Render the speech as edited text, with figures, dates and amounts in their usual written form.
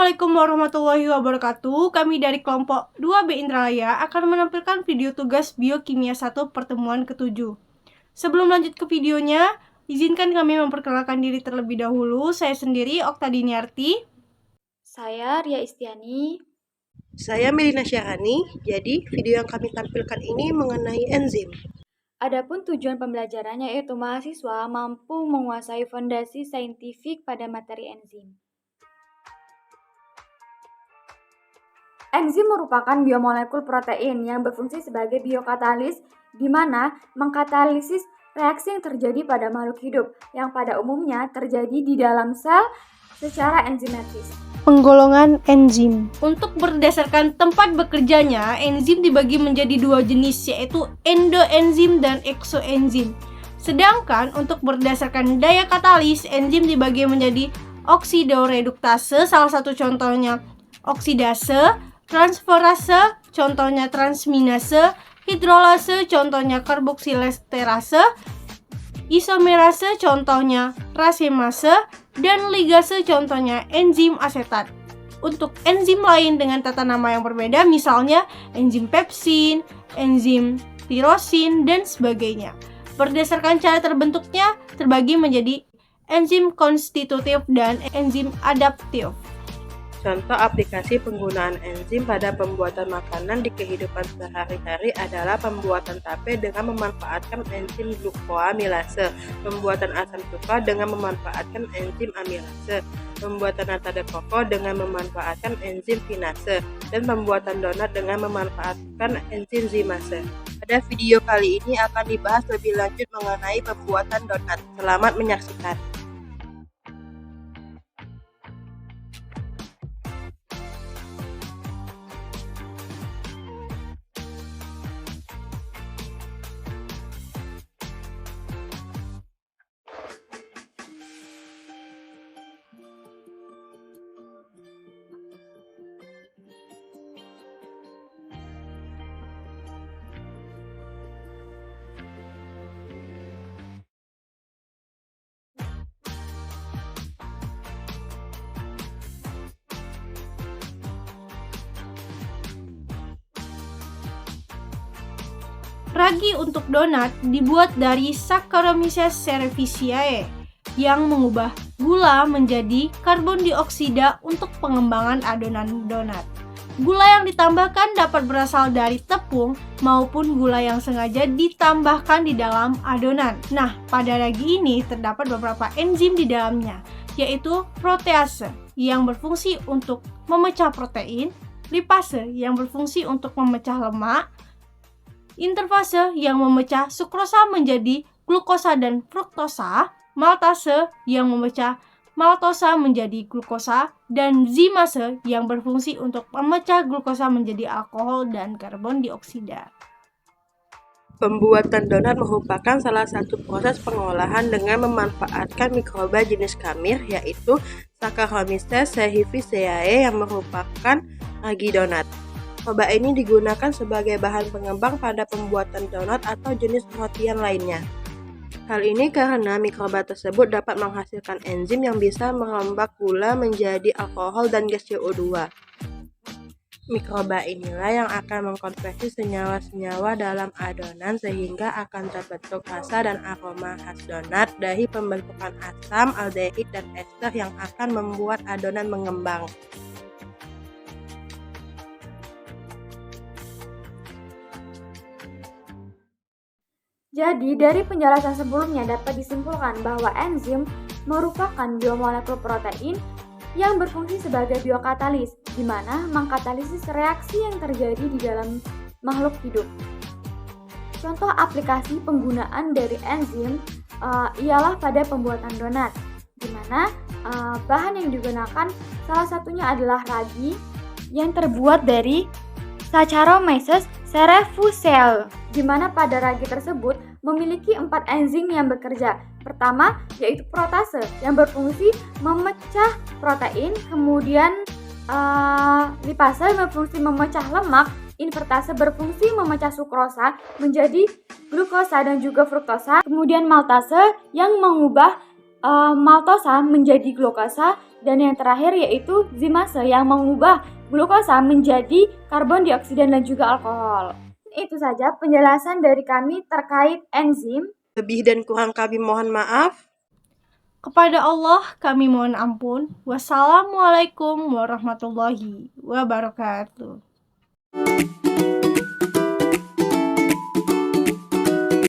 Assalamualaikum warahmatullahi wabarakatuh. Kami dari kelompok 2B Indralaya akan menampilkan video tugas Biokimia 1 pertemuan ke-7. Sebelum lanjut ke videonya, izinkan kami memperkenalkan diri terlebih dahulu. Saya sendiri Okta Diniarti. Saya Ria Istiani. Saya Melina Syarani. Jadi, video yang kami tampilkan ini mengenai enzim. Adapun tujuan pembelajarannya yaitu mahasiswa mampu menguasai fondasi saintifik pada materi enzim. Enzim merupakan biomolekul protein yang berfungsi sebagai biokatalis, di mana mengkatalisis reaksi yang terjadi pada makhluk hidup, yang pada umumnya terjadi di dalam sel secara enzimatis. Penggolongan enzim. Untuk berdasarkan tempat bekerjanya, enzim dibagi menjadi dua jenis, yaitu endoenzim dan eksoenzim. Sedangkan untuk berdasarkan daya katalis, enzim dibagi menjadi oksidoreduktase, salah satu contohnya oksidase, transferase, contohnya transminase, hidrolase, contohnya karboksilesterase, isomerase, contohnya rasemase, dan ligase, contohnya enzim asetat. Untuk enzim lain dengan tata nama yang berbeda, misalnya enzim pepsin, enzim tirosin, dan sebagainya. Berdasarkan cara terbentuknya, terbagi menjadi enzim konstitutif dan enzim adaptif. Contoh aplikasi penggunaan enzim pada pembuatan makanan di kehidupan sehari-hari adalah pembuatan tape dengan memanfaatkan enzim glukoamilase, pembuatan asam cuka dengan memanfaatkan enzim amilase, pembuatan nata de coco dengan memanfaatkan enzim kinase, dan pembuatan donat dengan memanfaatkan enzim zimase. Pada video kali ini akan dibahas lebih lanjut mengenai pembuatan donat. Selamat menyaksikan. Ragi untuk donat dibuat dari Saccharomyces cerevisiae yang mengubah gula menjadi karbon dioksida untuk pengembangan adonan donat. Gula yang ditambahkan dapat berasal dari tepung maupun gula yang sengaja ditambahkan di dalam adonan. Nah, pada ragi ini terdapat beberapa enzim di dalamnya, yaitu protease yang berfungsi untuk memecah protein, lipase yang berfungsi untuk memecah lemak, interfase yang memecah sukrosa menjadi glukosa dan fruktosa, maltase yang memecah maltosa menjadi glukosa, dan zimase yang berfungsi untuk memecah glukosa menjadi alkohol dan karbon dioksida. Pembuatan donat merupakan salah satu proses pengolahan dengan memanfaatkan mikroba jenis kamir, yaitu Saccharomyces cerevisiae yang merupakan ragi donat. Mikroba ini digunakan sebagai bahan pengembang pada pembuatan donat atau jenis rotian lainnya. Hal ini karena mikroba tersebut dapat menghasilkan enzim yang bisa merombak gula menjadi alkohol dan gas CO2. Mikroba inilah yang akan mengkonversi senyawa-senyawa dalam adonan sehingga akan terbentuk rasa dan aroma khas donat dari pembentukan asam, aldehid, dan ester yang akan membuat adonan mengembang. Jadi, dari penjelasan sebelumnya dapat disimpulkan bahwa enzim merupakan biomolekul protein yang berfungsi sebagai biokatalis, di mana mengkatalisis reaksi yang terjadi di dalam makhluk hidup. Contoh aplikasi penggunaan dari enzim ialah pada pembuatan donat, di mana bahan yang digunakan salah satunya adalah ragi yang terbuat dari Saccharomyces cerevisiae, di mana pada ragi tersebut memiliki 4 enzim yang bekerja. Pertama, yaitu protase yang berfungsi memecah protein, kemudian lipase berfungsi memecah lemak, invertase berfungsi memecah sukrosa menjadi glukosa dan juga fruktosa, kemudian maltase yang mengubah maltosa menjadi glukosa, dan yang terakhir yaitu zimase yang mengubah glukosa menjadi karbon dioksida dan juga alkohol. Itu saja penjelasan dari kami terkait enzim. Lebih dan kurang kami mohon maaf. Kepada Allah kami mohon ampun. Wassalamualaikum warahmatullahi wabarakatuh.